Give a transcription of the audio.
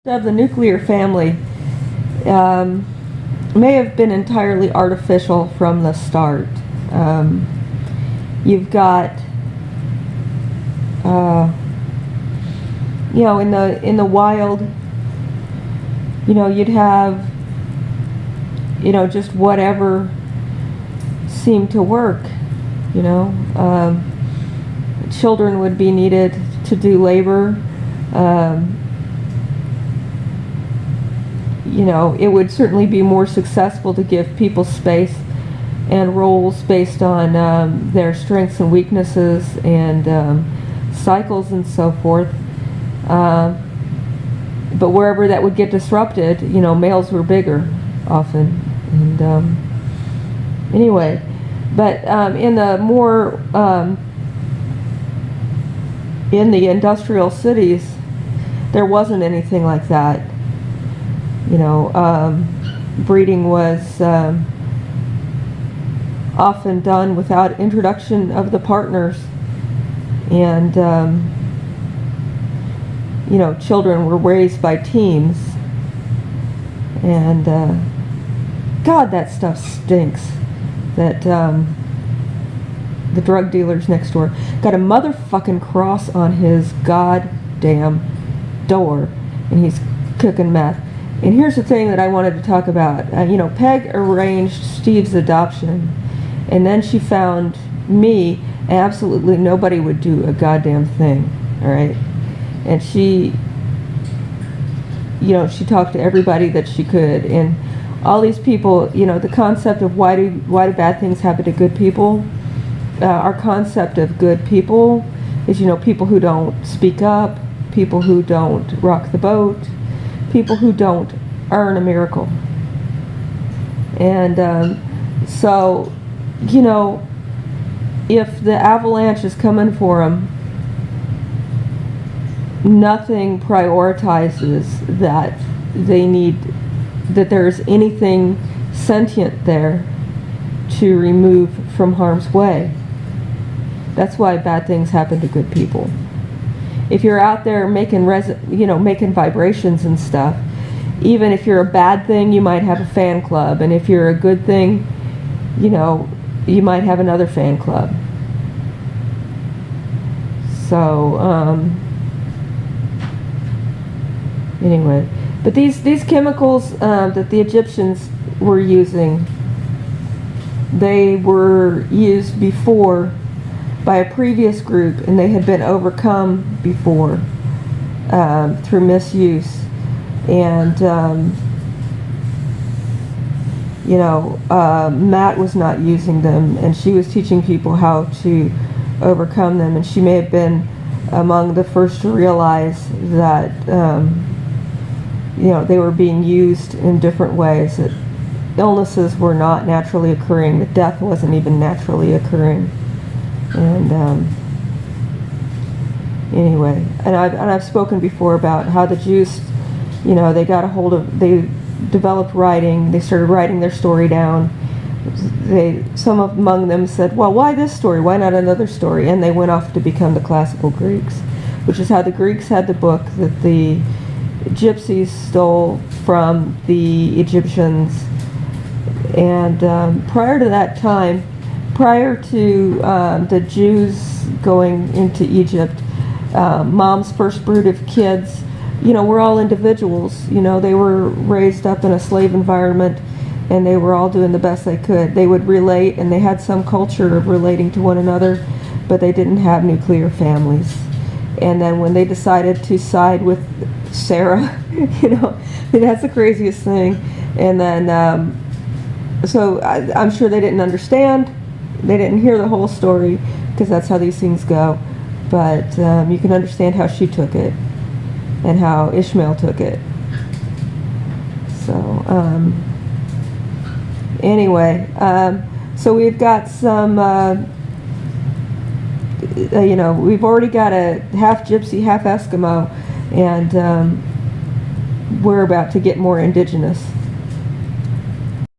Of the nuclear family may have been entirely artificial from the start. You've got, in the wild, you'd have, just whatever seemed to work. Children would be needed to do labor. It would certainly be more successful to give people space and roles based on their strengths and weaknesses and cycles and so forth. But wherever that would get disrupted, males were bigger often. And anyway, but in the more in the industrial cities, there wasn't anything like that. Breeding was often done without introduction of the partners, and children were raised by teams, and God, that stuff stinks. That the drug dealers next door got a motherfucking cross on his goddamn door, and he's cooking meth. And here's the thing that I wanted to talk about. Peg arranged Steve's adoption, and then she found me, and absolutely nobody would do a goddamn thing, all right? And she talked to everybody that she could, and all these people, the concept of why do bad things happen to good people? Our concept of good people is, people who don't speak up, people who don't rock the boat, people who don't earn a miracle. And so, if the avalanche is coming for them, nothing prioritizes that they need, that there's anything sentient there to remove from harm's way. That's why bad things happen to good people. If you're out there making making vibrations and stuff, even if you're a bad thing, you might have a fan club, and if you're a good thing, you might have another fan club. So anyway, but these chemicals that the Egyptians were using, they were used before by a previous group, and they had been overcome before through misuse. And Matt was not using them, and she was teaching people how to overcome them, and she may have been among the first to realize that they were being used in different ways, that illnesses were not naturally occurring, that death wasn't even naturally occurring. And anyway, and I've spoken before about how the Jews, they got a hold of, they developed writing, they started writing their story down. Some among them said, well, why this story? Why not another story? And they went off to become the classical Greeks, which is how the Greeks had the book that the Gypsies stole from the Egyptians. And prior to that time, prior to the Jews going into Egypt, Mom's first brood of kids, were all individuals. They were raised up in a slave environment, and they were all doing the best they could. They would relate, and they had some culture of relating to one another, but they didn't have nuclear families. And then when they decided to side with Sarah, that's the craziest thing. And then, so I'm sure they didn't understand. They didn't hear the whole story, because that's how these things go. But you can understand how she took it, and how Ishmael took it. So anyway, so we've got some, we've already got a half Gypsy, half Eskimo, and we're about to get more indigenous.